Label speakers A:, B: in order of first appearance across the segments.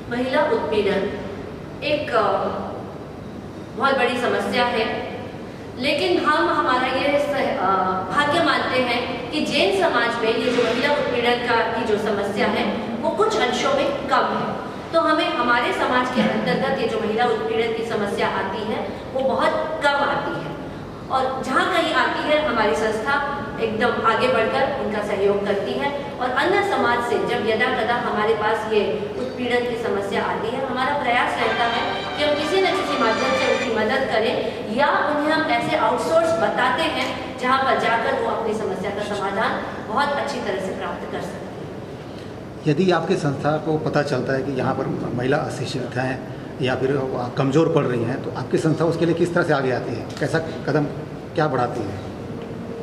A: महिला उत्पीड़न एक बहुत बड़ी समस्या है, लेकिन हम हमारा ये भाग्य मानते हैं कि जैन समाज में ये जो महिला उत्पीड़न की जो समस्या है वो कुछ अंशों में कम है। तो हमें हमारे समाज के अंतर्गत ये जो महिला उत्पीड़न की समस्या आती है वो बहुत कम आती है, और जहाँ कहीं आती है हमारी संस्था एकदम आगे बढ़कर उनका सहयोग करती है। और अन्य समाज से जब यदा कदा हमारे पास ये उत्पीड़न की समस्या आती है, हमारा प्रयास रहता है कि हम किसी न किसी माध्यम से उनकी मदद करें, या उन्हें हम ऐसे आउटसोर्स बताते हैं जहाँ पर जाकर वो अपनी समस्या का समाधान बहुत अच्छी तरह से प्राप्त कर सकते हैं।
B: यदि आपकी संस्था को पता चलता है कि यहाँ पर महिला अशिक्षित हैं या फिर कमज़ोर पड़ रही हैं, तो आपकी संस्था उसके लिए किस तरह से आगे आती है, कैसा कदम क्या बढ़ाती है?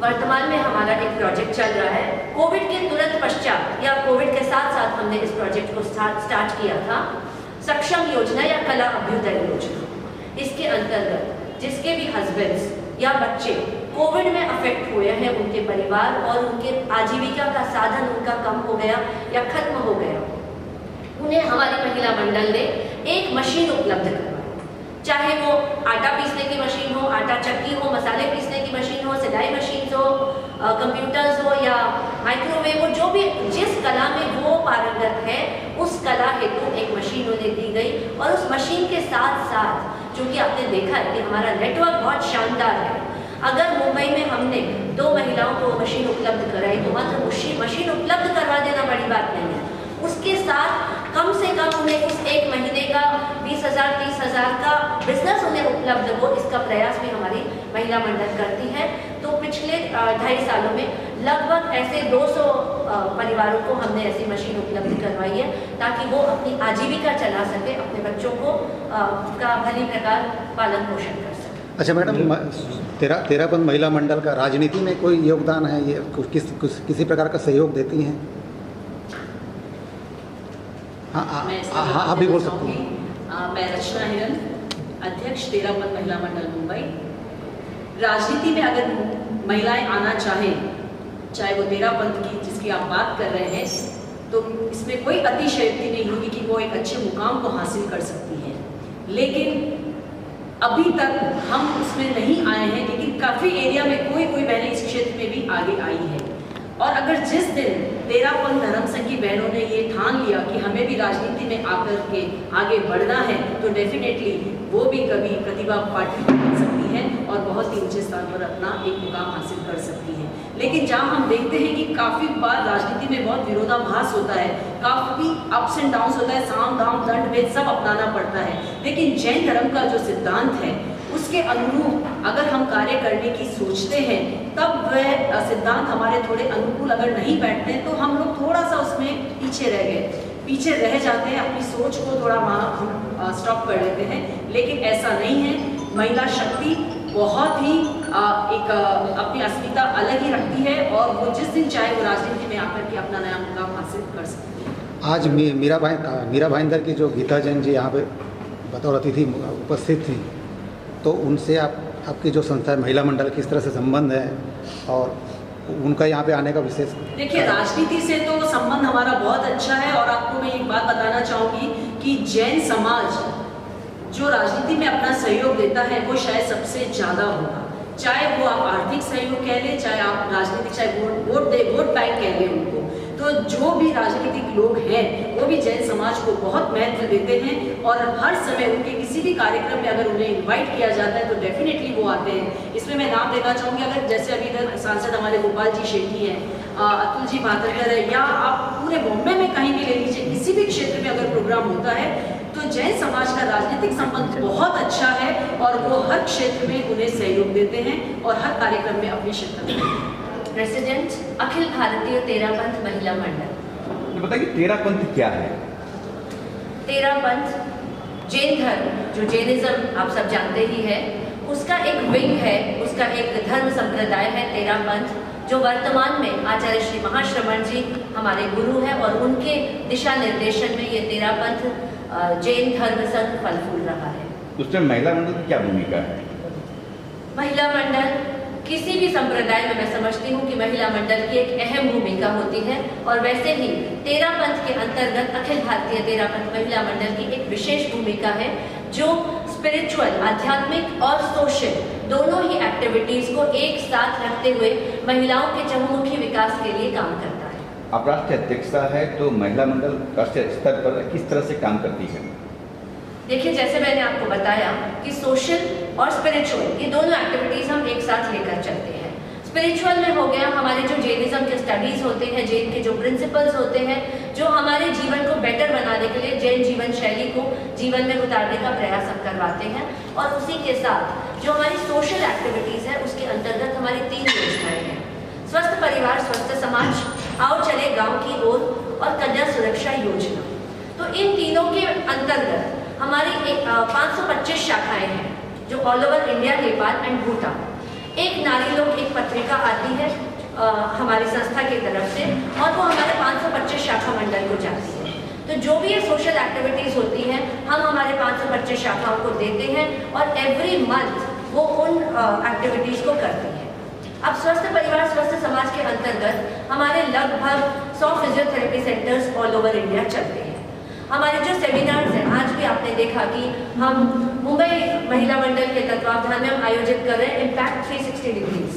A: वर्तमान में हमारा एक प्रोजेक्ट चल रहा है। कोविड के तुरंत पश्चात या कोविड के साथ साथ हमने इस प्रोजेक्ट को स्टार्ट किया था, सक्षम योजना या कला अभ्युदय योजना। इसके अंतर्गत जिसके भी हस्बैंड्स या बच्चे कोविड में अफेक्ट हुए हैं, उनके परिवार और उनके आजीविका का साधन उनका कम हो गया या खत्म हो गया, उन्हें हमारी महिला मंडल ने एक मशीन उपलब्ध करवाई। चाहे वो आटा पीसने की मशीन हो, आटा चक्की हो, मसाले पीसने की मशीन हो, सिलाई मशीन हो, कंप्यूटर्स हो या माइक्रोवेव हो, जो भी जिस कला में वो पारंगत है उस कला हेतु एक मशीन उन्हें दी गई। और उस मशीन के साथ साथ, चूँकि आपने देखा है कि हमारा नेटवर्क बहुत शानदार है, अगर मुंबई में हमने 2 महिलाओं को मशीन उपलब्ध कराई तो मात्र मशीन उपलब्ध करवा देना बड़ी बात नहीं है, उसके साथ कम से कम उन्हें उस एक महीने का 20,000 30,000 का बिजनेस उन्हें उपलब्ध हो, इसका प्रयास भी हमारी महिला मंडल करती है। तो पिछले 2.5 सालों में लगभग ऐसे 200 परिवारों को हमने ऐसी मशीन उपलब्ध करवाई है, ताकि वो अपनी आजीविका चला सके, अपने बच्चों को का भली प्रकार पालन पोषण कर सके।
B: अच्छा मैडम, तेरापंथ महिला मंडल का राजनीति में कोई योगदान है, ये किसी प्रकार का सहयोग देती हैं? हाँ, आप भी बोल सकते हैं।
C: मैं रचना हिरन, अध्यक्ष तेरापंथ महिला मंडल मुंबई। राजनीति में अगर महिलाएं आना चाहें, चाहे वो तेरापंथ की जिसकी आप बात कर रहे हैं, तो इसमें कोई अतिशयोक्ति नहीं होगी कि वो एक अच्छे मुकाम को हासिल कर सकती हैं। लेकिन अभी तक हम उसमें नहीं आए हैं, लेकिन काफ़ी एरिया में कोई बहनें इस क्षेत्र में भी आगे आई है। और अगर जिस दिन तेरापंथ धर्म संघ की बहनों ने ये ठान लिया कि हमें भी राजनीति में आकर के आगे बढ़ना है, तो डेफिनेटली वो भी कभी प्रतिभा पाटिल बन सकती है और बहुत ही ऊंचे स्थान पर अपना एक मुकाम हासिल कर सकती है। लेकिन जहाँ हम देखते हैं कि काफ़ी बार राजनीति में बहुत विरोधाभास होता है, काफ़ी अप्स एंड डाउन्स होता है, साम दाम दंड भेद सब अपनाना पड़ता है, लेकिन जैन धर्म का जो सिद्धांत है उसके अनुरूप अगर हम कार्य करने की सोचते हैं, तब वह सिद्धांत हमारे थोड़े अनुकूल अगर नहीं बैठते तो हम लोग थोड़ा सा उसमें पीछे रह जाते हैं, अपनी सोच को थोड़ा वहाँ हम स्टॉप कर लेते हैं। लेकिन ऐसा नहीं है, महिला शक्ति बहुत ही एक अपनी अस्मिता अलग ही रखती है और वो जिस दिन चाहे वो राजनीति में आकर के अपना नया मुकाम हासिल कर सकती है।
B: आज मीरा भाईंदर की जो गीता जैन जी यहाँ पे बतौर अतिथि उपस्थित थी, तो उनसे आपकी जो संस्था है महिला मंडल किस तरह से संबंध है और उनका यहाँ पे आने का विशेष?
C: देखिए, राजनीति से तो संबंध हमारा बहुत अच्छा है और आपको मैं एक बात बताना चाहूँगी कि जैन समाज जो राजनीति में अपना सहयोग देता है वो शायद सबसे ज़्यादा होगा। चाहे वो आप आर्थिक सहयोग कह लें, चाहे आप राजनीतिक, चाहे वोट बैंक कह लें उनको, तो जो भी राजनीतिक लोग हैं वो भी जैन समाज को बहुत महत्व देते हैं और हर समय उनके किसी भी कार्यक्रम में अगर उन्हें इनवाइट किया जाता है तो डेफिनेटली वो आते हैं। इसमें मैं नाम लेना चाहूँगी, अगर जैसे अभी इधर सांसद हमारे गोपाल जी शेट्टी हैं, अतुल जी भातरकर है, या आप पूरे बॉम्बे में कहीं भी ले लीजिए, किसी भी क्षेत्र में अगर प्रोग्राम होता है तो जैन समाज का राजनीतिक संबंध बहुत अच्छा है और वो हर क्षेत्र में उन्हें सहयोग देते हैं और हर कार्यक्रम में अपनी शिरकत करते हैं।
A: प्रेसिडेंट अखिल भारतीय तेरापंथ महिला मंडल।
D: ये बताइए तेरापंथ क्या है?
A: तेरापंथ जैन धर्म, जो जैनिज्म आप सब जानते ही है, उसका एक विंग है, उसका एक धर्म संप्रदाय है तेरापंथ, जो वर्तमान में आचार्य श्री महाश्रमण जी हमारे गुरु हैं और उनके दिशा निर्देशन में ये तेरापंथ जैन धर्म संघ फल फूल रहा है।
D: उसमें महिला मंडल की क्या भूमिका है?
A: महिला मंडल किसी भी संप्रदाय में मैं समझती हूँ कि महिला मंडल की एक अहम भूमिका होती है। और वैसे ही तेरा पंथ के अंतर्गत अखिल भारतीय तेरा पंथ महिला मंडल की एक विशेष भूमिका है, जो स्पिरिचुअल, आध्यात्मिक और सोशल दोनों ही एक्टिविटीज को एक साथ रखते हुए महिलाओं के चहुमुखी विकास के लिए काम करता है।
D: आप राष्ट्रीय अध्यक्षा है, तो महिला मंडल राष्ट्रीय स्तर पर किस तरह से काम करती है?
A: देखिए, जैसे मैंने आपको बताया कि सोशल और स्पिरिचुअल ये दोनों एक्टिविटीज हम एक साथ लेकर चलते हैं। स्पिरिचुअल में हो गया हमारे जो जैनिज्म के स्टडीज होते हैं, जैन के जो प्रिंसिपल्स होते हैं, जो हमारे जीवन को बेटर बनाने के लिए जैन जीवन शैली को जीवन में उतारने का प्रयास हम करवाते हैं। और उसी के साथ जो हमारी सोशल एक्टिविटीज है, उसके अंतर्गत हमारी 3 योजनाएं हैं: स्वस्थ परिवार स्वस्थ समाज, आओ चले गांव की ओर और कन्या सुरक्षा योजना। तो इन तीनों के अंतर्गत हमारी 525 शाखाएं हैं, जो all over India, Nepal and Bhutan. एक नारी लोक एक पत्रिका आती है हमारी संस्था की तरफ से, और वो हमारे 525 शाखा मंडल को जाती है। तो जो भी ये सोशल एक्टिविटीज होती हैं, हम हमारे 525 शाखाओं को देते हैं और एवरी मंथ वो उन एक्टिविटीज को करती हैं। अब स्वस्थ परिवार स्वस्थ समाज के अंतर्गत हमारे लगभग 100 physiotherapy centres all over India चलते हैं। हमारे जो सेमिनार्स हैं, आज भी आपने देखा कि हम मुंबई महिला मंडल के तत्वावधान में हम आयोजित कर रहे हैं इम्पैक्ट 360 डिग्रीज।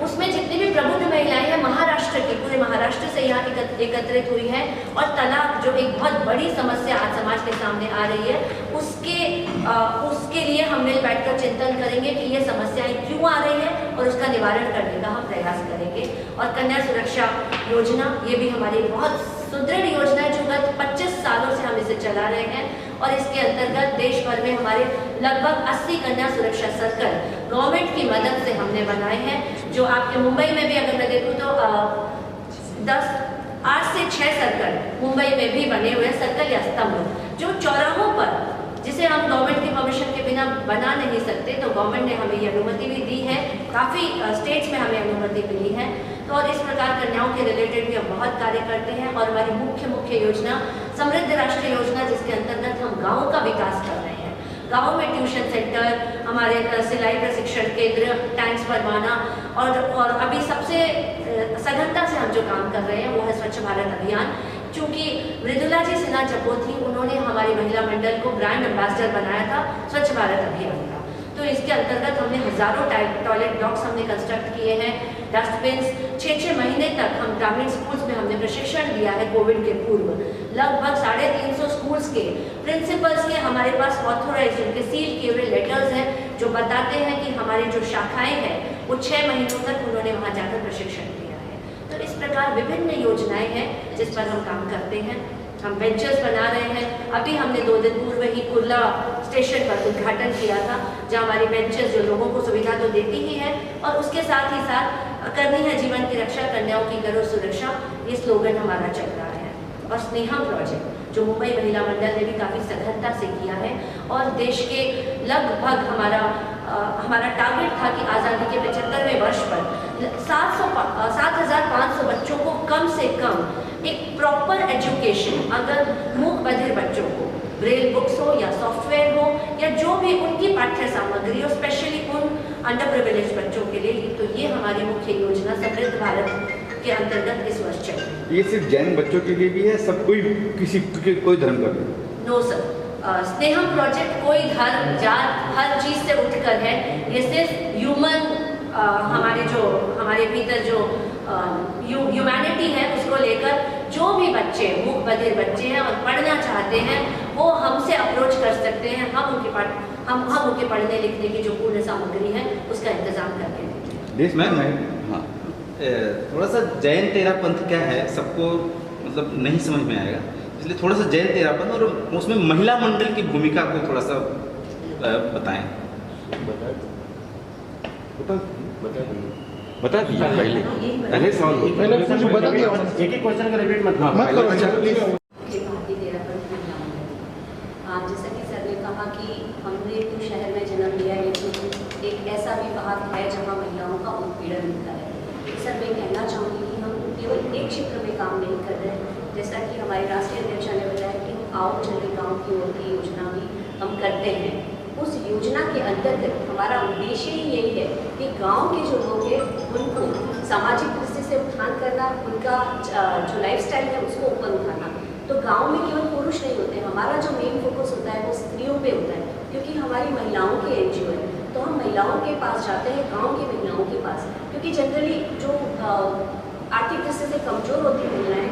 A: उसमें जितनी भी प्रबुद्ध महिलाएं हैं महाराष्ट्र की, पूरे महाराष्ट्र से यहाँ एकत्रित हुई हैं, और तलाक जो एक बहुत बड़ी समस्या आज समाज के सामने आ रही है, उसके लिए हम मिल बैठकर चिंतन करेंगे कि ये समस्याएं क्यों आ रही है और उसका निवारण करने का हम प्रयास करेंगे। और कन्या सुरक्षा योजना, ये भी हमारी बहुत सुदृढ़ योजना है, जो गत 25 सालों से हम इसे चला रहे हैं। और इसके अंतर्गत देश भर में हमारे लगभग 80 कन्या सुरक्षा सर्कल गवर्नमेंट की मदद से हमने बनाए हैं, जो आपके मुंबई में भी अगर मैं देखूँ तो 8 से 6 सर्कल मुंबई में भी बने हुए सर्कल या स्तंभ, जो चौराहों पर, जिसे हम गवर्नमेंट की परमिशन के बिना बना नहीं सकते, तो गवर्नमेंट ने हमें ये अनुमति भी दी है, काफ़ी स्टेट्स में हमें अनुमति मिली है। तो और इस प्रकार कन्याओं के रिलेटेड भी हम बहुत कार्य करते हैं। और हमारी मुख्य योजना समृद्ध राष्ट्र योजना, जिसके अंतर्गत हम गाँवों का विकास कर रहे हैं। गाँव में ट्यूशन सेंटर, हमारे सिलाई प्रशिक्षण केंद्र, टैंक्स बनवाना, और अभी सबसे सघनता से हम जो काम कर रहे हैं वो है स्वच्छ भारत अभियान। चूँकि मृदुला जी सिन्हा जब वो थी, उन्होंने हमारी महिला मंडल को ब्रांड एम्बेसडर बनाया था स्वच्छ भारत अभियान का। तो इसके अंतर्गत हमने हज़ारों टॉयलेट ब्लॉक्स हमने कंस्ट्रक्ट किए हैं, डस्टबिन्स। 6 महीने तक हम ग्रामीण स्कूल्स में हमने प्रशिक्षण दिया है कोविड के पूर्व। लगभग 350 स्कूल्स के प्रिंसिपल्स के हमारे पास ऑथोराइज, उनके सील किए हुए लेटर्स हैं, जो बताते हैं कि हमारी जो शाखाएं हैं वो 6 महीनों तक उन्होंने वहाँ जाकर प्रशिक्षण दिया है। तो इस प्रकार विभिन्न योजनाएं हैं जिस पर हम काम करते हैं। हम बेंचेस बना रहे हैं। अभी हमने 2 दिन पूर्व ही कुर्ला स्टेशन पर उद्घाटन किया था, जहाँ हमारी बेंचेस जो लोगों को सुविधा तो देती ही है, और उसके साथ ही साथ करनी है जीवन की रक्षा, कन्याओं की करो सुरक्षा, ये स्लोगन हमारा चल रहा है। और स्नेहम प्रोजेक्ट जो मुंबई महिला मंडल ने भी काफ़ी सघनता से किया है, और देश के लगभग हमारा टारगेट था कि आज़ादी के 75वें वर्ष पर 7,500 बच्चों को कम से कम एक प्रॉपर एजुकेशन, अगर मूक बधिर बच्चों को ब्रेल बुक्स हो या सॉफ्टवेयर हो या जो भी उनकी पाठ्य सामग्री हो, स्पेशली उन अंडर प्रिविलेज बच्चों के लिए, तो ये हमारी मुख्य योजना समृद्ध भारत के अंतर्गत इस वर्ष चल रही है।
D: ये सिर्फ जैन बच्चों के लिए भी है, सब कोई धर्म का?
A: नो सर, स्नेहम प्रोजेक्ट कोई धर्म जात हर चीज़ से उठकर है। ये सिर्फ ह्यूमन, हमारे भीतर जो ह्यूमैनिटी है उसको लेकर जो भी बच्चे मूक बधिर बच्चे हैं और पढ़ना चाहते हैं, वो हमसे अप्रोच कर सकते हैं। हम उनके पढ़ने लिखने की जो पूर्ण सामग्री है उसका इंतजाम करके देते हैं।
D: देश में हाँ,
E: थोड़ा सा जैन तेरा पंथ क्या है सबको मतलब नहीं समझ में आएगा, इसलिए थोड़ा सा जैन तेरा पंथ और उसमें महिला मंडल की भूमिका को थोड़ा सा बताएं।
D: बता दीजिए पहले सवाल
B: पहले कुछ बता दिया,
F: एक क्वेश्चन का रिपीट मत
B: करो प्लीज।
G: जैसा कि सर ने कहा कि हमने तो शहर में जन्म लिया, लेकिन एक ऐसा विभाग है जहाँ महिलाओं का उत्पीड़न होता है। सर मैं कहना चाहूँगी कि हम केवल एक क्षेत्र में काम नहीं कर रहे, जैसा कि हमारे राष्ट्रीय अध्यक्ष ने बताया कि हम आओ चले गाँव की ओर की योजना भी हम करते हैं। उस योजना के अंतर्गत हमारा उद्देश्य ही यही है कि गांव के जो लोग हैं उनको सामाजिक दृष्टि से ध्यान करना, उनका जो लाइफस्टाइल है उसको ऊपर उठाना। तो गांव में केवल पुरुष नहीं होते, हमारा जो मेन फोकस होता है वो स्त्रियों पे होता है, क्योंकि हमारी महिलाओं के एनजीओ है। तो हम महिलाओं के पास जाते हैं, गांव की महिलाओं के पास, क्योंकि जनरली जो आर्थिक दृष्टि से कमज़ोर होती महिलाएं,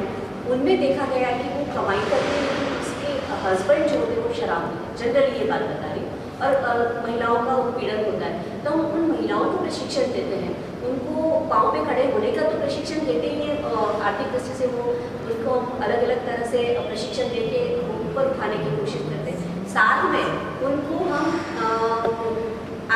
G: उनमें देखा गया है कि वो कमाई करती हैं लेकिन उसके हस्बैंड जो होते हैं वो शराब पीते हैं। जनरली ये बात बता रही, और महिलाओं का उत्पीड़न होता है। तो हम उन महिलाओं को प्रशिक्षण देते हैं, उनको पाँव पे खड़े होने का तो प्रशिक्षण देते ही हैं, आर्थिक दृष्टि से वो उनको अलग अलग तरह से प्रशिक्षण देके ऊपर उठाने की कोशिश करते हैं। साथ में उनको हम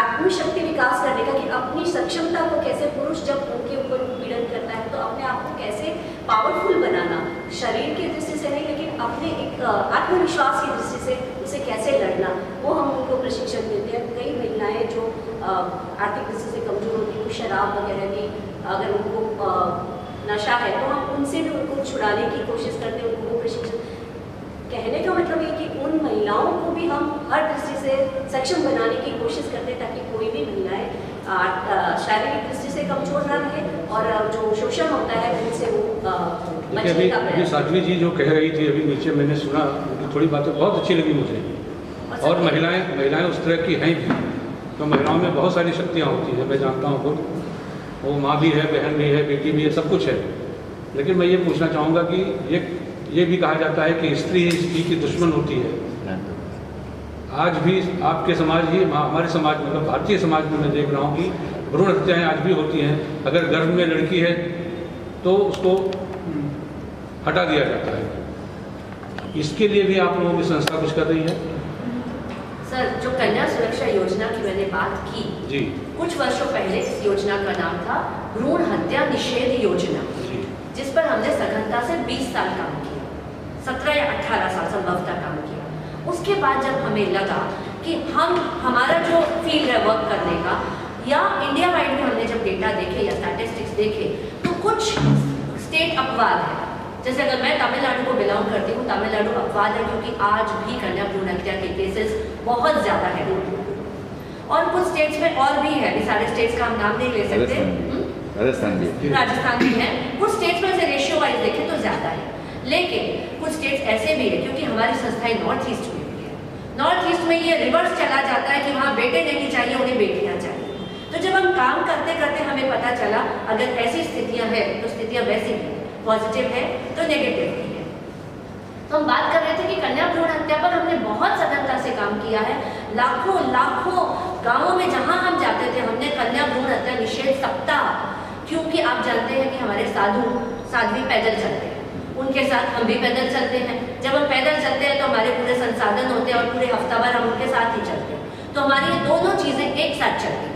G: आत्मशक्ति विकास करने का, कि अपनी सक्षमता को कैसे, पुरुष जब उनके ऊपर उत्पीड़न करता है तो अपने आप को कैसे पावरफुल बनाना, शरीर की दृष्टि से नहीं लेकिन अपने एक आत्मविश्वास की दृष्टि से उसे कैसे लड़ना, वो हम उनको प्रशिक्षण देते हैं। कई महिलाएं जो आर्थिक दृष्टि से कमजोर होती हैं, शराब वगैरह भी अगर उनको नशा है तो हम उनसे भी उनको छुड़ाने की कोशिश करते हैं, उनको वो प्रशिक्षण। कहने का मतलब ये कि उन महिलाओं को भी हम हर दृष्टि से सक्षम बनाने की कोशिश करते हैं, ताकि कोई भी महिलाएं शारीरिक दृष्टि से कमजोर ना रहे और जो शोषण होता है उनसे वो बचने का
F: अभी साध्वी जी जो कह रही थी, अभी नीचे मैंने सुना, उनकी थोड़ी बातें बहुत अच्छी लगी मुझे। और महिलाएं उस तरह की हैं भी, तो महिलाओं में बहुत सारी शक्तियाँ होती हैं, मैं जानता हूँ खुद। वो माँ भी है, बहन भी है, बेटी भी है, सब कुछ है। लेकिन मैं ये पूछना चाहूँगा कि ये भी कहा जाता है कि स्त्री स्त्री की दुश्मन होती है। आज भी आपके समाज ही, हमारे समाज में, मतलब भारतीय समाज में मैं देख रहा हूँ कि भ्रूण हत्याएँ आज भी होती हैं। अगर गर्भ में लड़की है तो उसको हटा दिया जाता है। इसके लिए भी आप लोगों की संस्था कुछ कर रही है?
A: सर, जो कन्या सुरक्षा योजना की मैंने बात की
F: जी,
A: कुछ वर्षों पहले इस योजना का नाम था भ्रूण हत्या निषेध योजना, जिस पर हमने सघनता से 20 साल काम किया, 17 या 18 साल संभवतः काम किया। उसके बाद जब हमें लगा कि हमारा जो फील्ड है वर्क करने का, या इंडिया वाइड में हमने जब डेटा देखे या स्टैटिस्टिक्स देखे, तो कुछ स्टेट अपवाद है। जैसे अगर मैं तमिलनाडु को बिलोंग करती हूँ, तमिलनाडु अपवाद है क्योंकि आज भी कन्या भ्रूण हत्या के केसेस बहुत ज़्यादा है। और कुछ स्टेट्स में और भी है, सारे स्टेट्स का हम नाम नहीं ले सकते, राजस्थान भी है। कुछ स्टेट्स में से रेशियो वाइज देखें तो ज़्यादा है, लेकिन कुछ स्टेट्स ऐसे भी है, क्योंकि हमारी संस्थाएं नॉर्थ ईस्ट में भी है। नॉर्थ ईस्ट में ये रिवर्स चला जाता है कि वहाँ बेटे नहीं चाहिए, उन्हें बेटियाँ चाहिए। तो जब हम काम करते करते हमें पता चला अगर ऐसी स्थितियाँ हैं तो स्थितियाँ वैसी भी, पॉजिटिव है तो नेगेटिव भी है। तो हम बात कर रहे थे कि कन्या भ्रूण हत्या पर हमने बहुत सघनता से काम किया है। लाखों गाँवों में जहाँ हम जाते थे, हमने कन्या भ्रूण हत्या निषेध सप्ताह, क्योंकि आप जानते हैं कि हमारे साध्वी पैदल चलते हैं, उनके साथ हम भी पैदल चलते हैं। जब हम पैदल चलते हैं तो हमारे पूरे संसाधन होते हैं और पूरे हफ्ता भर हम उनके साथ ही चलते हैं, तो हमारी ये दोनों चीज़ें एक साथ चलती हैं।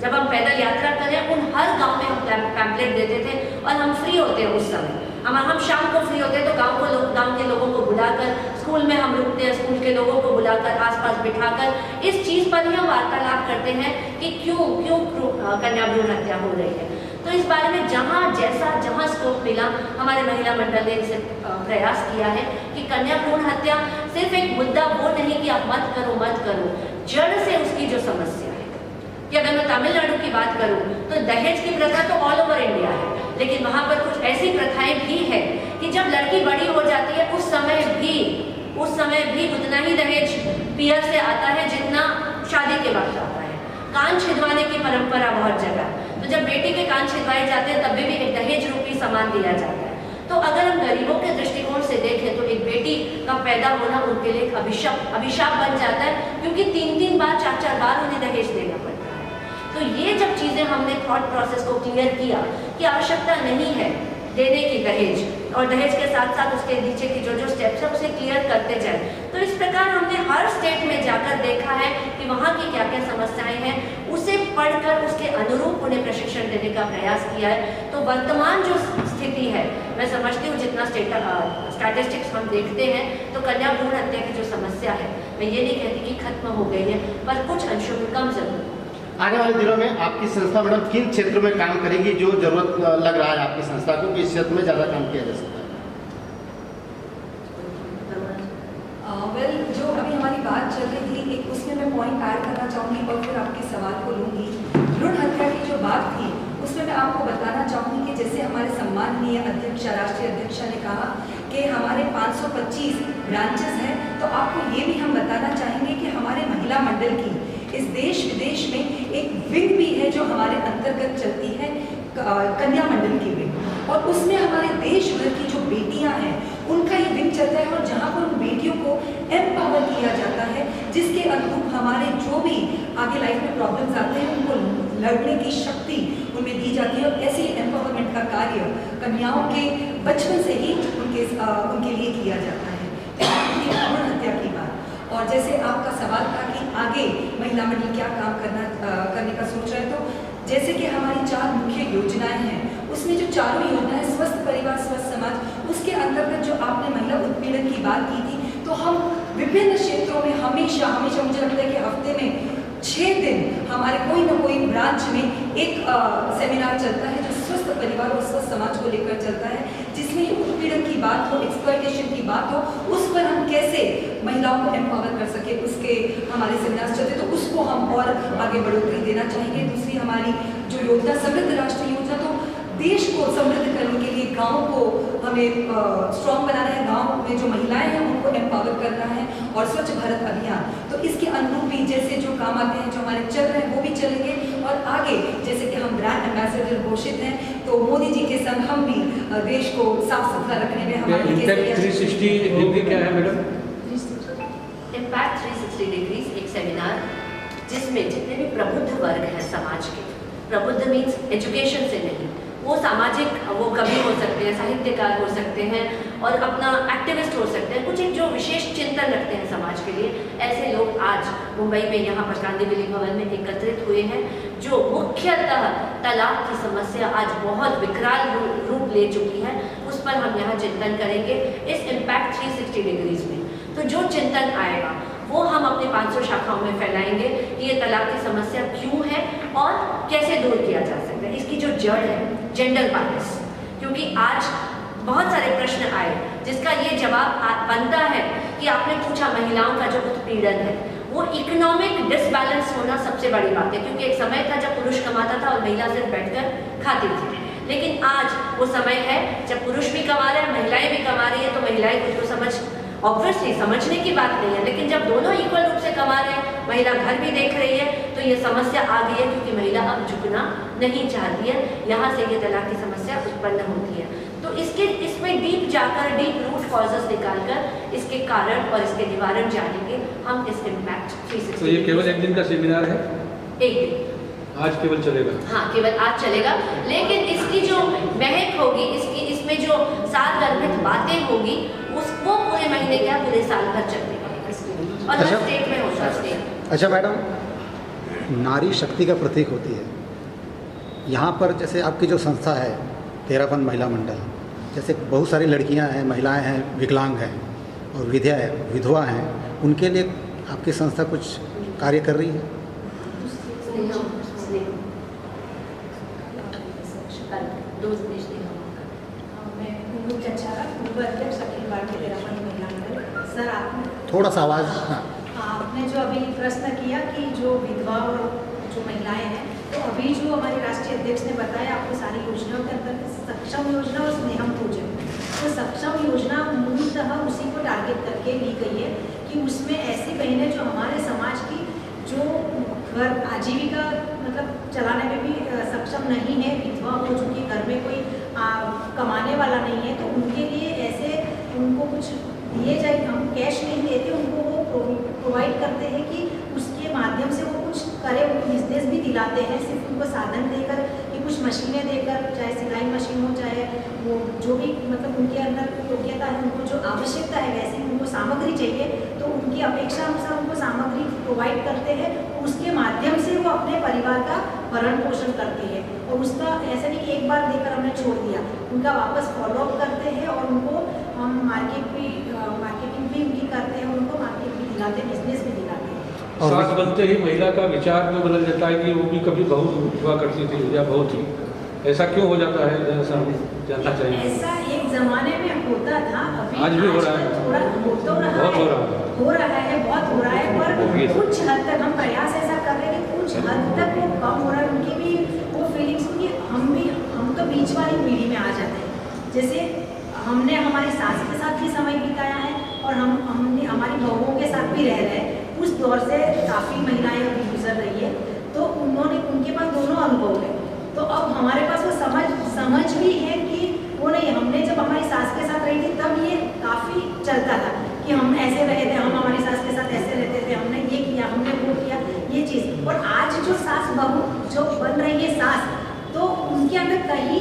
A: जब हम पैदल यात्रा करें, उन हर गांव में हम पैम्पलेट देते थे, और हम फ्री होते हैं उस समय। हम शाम को फ्री होते हैं तो गांव के लोगों को बुलाकर, स्कूल में हम रुकते हैं, स्कूल के लोगों को बुलाकर आसपास बिठाकर इस चीज़ पर ही हम वार्तालाप करते हैं कि क्यों कन्या भ्रूण हत्या हो रही है। तो इस बारे में जहाँ स्कोप मिला, हमारे महिला मंडल ने इसे प्रयास किया है कि कन्या भ्रूण हत्या सिर्फ एक मुद्दा वो नहीं कि आप मत करो, जड़ से उसकी जो समस्या है, कि अगर मैं तमिलनाडु की बात करूं तो दहेज की प्रथा तो ऑल ओवर इंडिया है, लेकिन वहाँ पर कुछ ऐसी प्रथाएं भी है कि जब लड़की बड़ी हो जाती है उस समय भी उतना ही दहेज पियर से आता है जितना शादी के वक्त आता है। कान छिदवाने की परंपरा बहुत जगह, तो जब बेटी के कान छिदवाए जाते हैं तब भी एक दहेज रूपी सामान दिया जाता है। तो अगर हम गरीबों के दृष्टिकोण से देखें तो एक बेटी का पैदा होना उनके लिए एक अभिशाप बन जाता है, क्योंकि 3-3 बार 4-4 बार उन्हें दहेज देना पड़ता है। तो ये जब चीज़ें हमने थॉट प्रोसेस को क्लियर किया कि आवश्यकता नहीं है देने की दहेज, और दहेज के साथ साथ उसके नीचे की जो स्टेप्स है उसे क्लियर करते जाए, तो इस प्रकार हमने हर स्टेट में जाकर देखा है कि वहाँ की क्या क्या समस्याएं हैं, उसे पढ़कर उसके अनुरूप उन्हें प्रशिक्षण देने का प्रयास किया है। तो वर्तमान जो स्थिति है, मैं समझती हूँ जितना स्टैटिस्टिक्स हम देखते हैं तो कन्या भ्रूण हत्या की जो समस्या है, मैं ये नहीं कहती कि खत्म हो गई है, पर कुछ अंशों में कम जरूर।
H: आने वाले दिनों में आपकी संस्था मैडम किन क्षेत्रों में काम करेगी, जो जरूरत लग रहा है आपकी संस्था को, किस क्षेत्र में ज़्यादा काम किया जा सकता है?
I: जो अभी हमारी बात चल रही थी, एक उसमें मैं पॉइंट ऐड करना चाहूँगी और फिर आपके सवाल को लूँगी। भ्रूण हत्या की जो बात थी उसमें मैं आपको बताना चाहूँगी कि जैसे हमारे सम्माननीय अध्यक्ष, राष्ट्रीय अध्यक्ष ने कहा कि हमारे 525 ब्रांचेस हैं, तो आपको ये भी हम बताना चाहेंगे कि हमारे महिला मंडल की इस देश विदेश में एक विंग भी है जो हमारे अंतर्गत चलती है, कन्या मंडल की विंग, और उसमें हमारे देश भर की जो बेटियां हैं उनका ये विंग चलता है, और जहां पर उन बेटियों को एम्पावर किया जाता है, जिसके अनुरूप हमारे जो भी आगे लाइफ में प्रॉब्लम्स आते हैं उनको लड़ने की शक्ति उनमें दी जाती है। और ऐसे एम्पावरमेंट का कार्य कन्याओं के बचपन से ही उनके लिए किया जाता है। भ्रूण हत्या की बात, और जैसे आपका सवाल था कि आगे महिला मंडल क्या काम करने का सोच रहे हैं, तो जैसे कि हमारी 4 मुख्य योजनाएं हैं, उसमें जो चारों योजनाएं स्वस्थ परिवार स्वस्थ समाज, उसके अंतर्गत जो आपने महिला उत्पीड़न की बात की थी, तो हम विभिन्न क्षेत्रों में हमेशा मुझे लगता है कि हफ्ते में 6 दिन हमारे कोई ना कोई ब्रांच में एक सेमिनार चलता है जो स्वस्थ परिवार और स्वस्थ समाज को लेकर चलता है, जिसमें उत्पीड़न की बात हो, एक्सप्लॉयटेशन की बात हो, उस पर हम कैसे महिलाओं को एम्पावर कर सके, उसके हमारे सेमिनार चलते, तो उसको हम और आगे बढ़ोतरी देना चाहेंगे। दूसरी हमारी जो योजना समृद्ध राष्ट्र योजना, तो देश को समृद्ध करने के लिए गाँव को हमें स्ट्रॉन्ग बनाना है, गाँव में जो महिलाएं हैं उनको एम्पावर करना है, और स्वच्छ भारत अभियान, तो इसके अनुरूप भी जैसे जो काम आते हैं जो हमारे चल रहे हैं वो भी चलेंगे। और आगे जैसे कि हम ब्रांड एम्बेसडर घोषित हैं, तो मोदी जी के संग हम भी देश को साफ सुथरा रखने में हमारी
F: इम्पैक्ट 360 डिग्री क्या है मैडम?
A: इम्पैक्ट 360 डिग्री एक सेमिनार जिसमें जितने भी प्रबुद्ध वर्ग हैं समाज के, प्रबुद्ध मीन्स एजुकेशन से नहीं, वो सामाजिक, वो कवि हो सकते हैं, साहित्यकार हो सकते हैं, और अपना एक्टिविस्ट हो सकते हैं, कुछ एक जो विशेष चिंतन रखते हैं समाज के लिए, ऐसे लोग आज मुंबई में यहाँ पर कांदिवली भवन में एकत्रित हुए हैं, जो मुख्यतः तलाक की समस्या आज बहुत विकराल रूप ले चुकी है, उस पर हम यहाँ चिंतन करेंगे इस इम्पैक्ट 360 डिग्रीज में। तो जो चिंतन आएगा वो हम अपने 500 शाखाओं में फैलाएंगे कि ये तलाक की समस्या क्यों है और कैसे दूर किया जा सकता है। इसकी जो जड़ है जेंडर बायस, क्योंकि आज बहुत सारे प्रश्न आए जिसका ये जवाब बनता है कि आपने पूछा महिलाओं का जो उत्पीड़न है वो इकोनॉमिक डिसबैलेंस होना सबसे बड़ी बात है, क्योंकि एक समय था जब पुरुष कमाता था और महिला सिर्फ बैठकर खाती थी, लेकिन आज वो समय है जब पुरुष भी कमा रहे हैं, महिलाएं भी कमा रही है, तो महिलाएं खुद को ऑब्वियसली समझने की बात नहीं है, लेकिन जब दोनों इक्वल रूप से कमा रहे हैं, महिला घर भी देख रही है, तो ये समस्या आ गई है, क्योंकि महिला अब झुकना नहीं चाहती है, यहाँ से ये तलाक की समस्या उत्पन्न होती है। तो इसमें डीप जाकर, डीप रूट कॉजेस निकालकर इसके कारण और इसके निवारण जानेंगे हम इस इम्पैक्ट 360।
F: तो ये केवल एक दिन का सेमिनार है?
A: एक दिन,
F: आज केवल चलेगा?
A: हाँ, केवल आज चलेगा, लेकिन इसकी जो महक होगी, इसमें जो साल गर्भित बातें होगी, वो पूरे महीने क्या पूरे साल भर चलते रहेंगे, और हर स्टेट में होता है।
B: अच्छा मैडम, नारी शक्ति का प्रतीक होती है, यहाँ पर जैसे आपकी जो संस्था है तेरापंथ महिला मंडल, जैसे बहुत सारी लड़कियाँ हैं, महिलाएं हैं, विकलांग हैं और विधवा हैं, उनके लिए आपकी संस्था कुछ कार्य कर रही है?
J: सर, आपने
B: थोड़ा सा आवाज़,
J: आपने जो अभी प्रश्न किया कि जो विधवा और जो महिलाएं हैं, तो अभी जो हमारे राष्ट्रीय अध्यक्ष ने बताया आपको सारी योजनाओं के अंतर्गत सक्षम योजना और स्नेहम पूजन, तो सक्षम योजना मूलतः उसी को टारगेट करके ली गई है कि उसमें ऐसी बहनें जो हमारे समाज की जो घर आजीविका मतलब चलाने में भी सक्षम नहीं है, विधवा हो चुकी, घर में कोई कमाने वाला नहीं है, तो उनके लिए ऐसे उनको कुछ दिए जाए, हम कैश नहीं देते, उनको वो प्रोवाइड करते हैं कि उसके माध्यम से वो कुछ करें, उनको बिजनेस भी दिलाते हैं, सिर्फ उनको साधन देकर कि कुछ मशीनें देकर, चाहे सिलाई मशीन हो, चाहे वो जो भी मतलब उनके अंदर योग्यता है, उनको जो आवश्यकता है वैसे उनको सामग्री चाहिए, तो उनकी अपेक्षा अनुसार उनको सामग्री प्रोवाइड करते हैं, उसके माध्यम से वो अपने परिवार का भरण पोषण करती है, और उसका ऐसा नहीं कि एक बार देकर हमने छोड़ दिया, उनका वापस फॉलोअप करते हैं, और उनको हम मार्केटिंग भी उनकी करते हैं, उनको मार्केट भी दिलाते हैं, बिजनेस भी दिलाते हैं।
F: सास बनते ही महिला का विचार में बदल जाता है कि वो भी कभी बहू हुआ करती थी या बहू थी, ऐसा क्यों हो जाता है, जैसा हम जानना चाहिए।
J: ऐसा एक जमाने में होता था, अभी
F: आज भी हो रहा है,
J: थोड़ा बहुत हो रहा है, बहुत हो रहा है, पर कुछ हद तक हम प्रयास ऐसा कर रहे हैं कि कुछ हद तक वो कम हो रहा है, उनकी भी वो फीलिंग्स, क्योंकि हम तो बीच वाली पीढ़ी में आ जाते हैं। जैसे हमने हमारी सास के साथ भी समय बिताया है और हमने हमारी बहुओं के साथ भी रह रहे हैं। उस दौर से काफ़ी महिलाएं अभी गुजर रही है, तो उनके पास दोनों अनुभव है। तो अब हमारे पास वो समझ भी है कि वो नहीं, हमने जब हमारी सास के साथ रही थी तब ये काफ़ी चलता था कि हम ऐसे रहे थे, हम हमारी सास के साथ ऐसे रहते थे, हमने ये किया, हमने वो किया, ये चीज़। और आज जो सास बहू जो बन रही है सास, तो उनके अंदर कहीं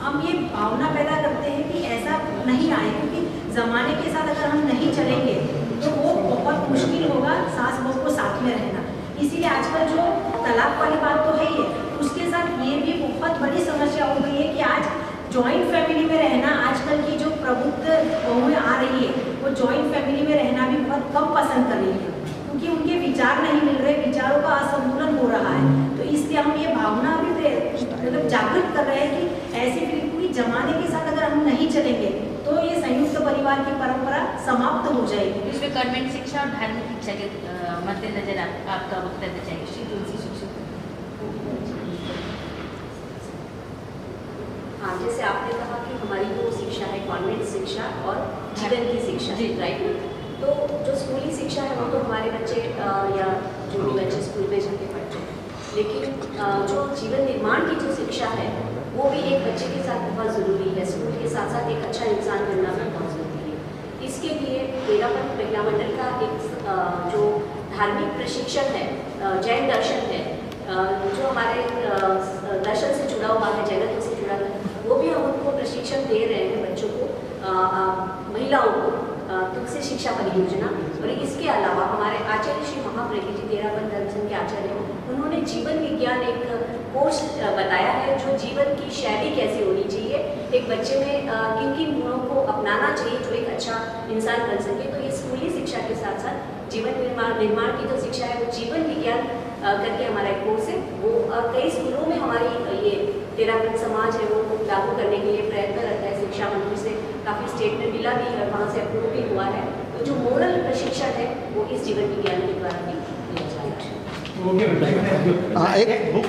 J: हम ये भावना पैदा करते हैं कि ऐसा नहीं आए, क्योंकि ज़माने के साथ अगर हम नहीं चलेंगे तो वो बहुत मुश्किल होगा सास बहू को साथ में रहना। इसीलिए आजकल जो तलाक वाली बात तो है ही है, उसके साथ ये भी बहुत बड़ी समस्या हो गई है कि आज जॉइंट फैमिली में रहना, आजकल की जो प्रबुद्ध बहुएं आ रही है वो जॉइंट फैमिली में रहना भी बहुत कम पसंद कर रही है, क्योंकि उनके विचार नहीं मिल रहे, विचारों का असंतुलन हो रहा है। तो इसलिए हम ये भावना भी मतलब जागृत कर रहे हैं कि ऐसी पूरी जमाने के साथ अगर हम नहीं चलेंगे तो ये संयुक्त परिवार की परंपरा समाप्त हो जाएगी।
A: इसमें कॉन्वेंट शिक्षा और धार्मिक शिक्षा के मद्देनजर आपका वक्तव्य चाहिए श्री तुलसी शिक्षक।
G: हाँ, जैसे आपने कहा कि हमारी जो शिक्षा है कॉन्वेंट शिक्षा और जीवन की शिक्षा, राइट। तो जो स्कूली शिक्षा है वो तो हमारे बच्चे या जो भी बच्चे स्कूल में जाके पढ़ते हैं, लेकिन जो जीवन निर्माण की जो शिक्षा है वो भी एक बच्चे के साथ बहुत ज़रूरी है। स्कूल के साथ साथ एक अच्छा इंसान बनना भी बहुत ज़रूरी है। इसके लिए तेरापंथ महिला मंडल का एक जो धार्मिक प्रशिक्षण है, जैन दर्शन है, जो हमारे दर्शन से जुड़ा हुआ है, जैनत्व से जुड़ा है, वो भी हम उनको प्रशिक्षण दे रहे हैं बच्चों को, महिलाओं को, तुलसी शिक्षा परियोजना। और इसके अलावा हमारे आचार्य श्री महाप्रज्ञ जी तेरापंथ धर्म संघ के आचार्य, उन्होंने जीवन विज्ञान एक कोर्स बताया है, जो जीवन की शैली कैसे होनी चाहिए, एक बच्चे में किन किन गुणों को अपनाना चाहिए जो एक अच्छा इंसान बन सके। तो ये स्कूली शिक्षा के साथ साथ जीवन निर्माण की जो शिक्षा है वो जीवन विज्ञान करके हमारा एक कोर्स है, वो कई स्कूलों में हमारी ये तेरापंथ समाज है वो लागू करने के लिए प्रयत्न रहता है। शिक्षा मंत्री से काफ़ी स्टेट में मिला भी है, वहाँ से अप्रूव भी हुआ है। तो जो मोरल प्रशिक्षण है वो इस जीवन विज्ञान के द्वारा भी दिया जाएगा।
B: एक बुक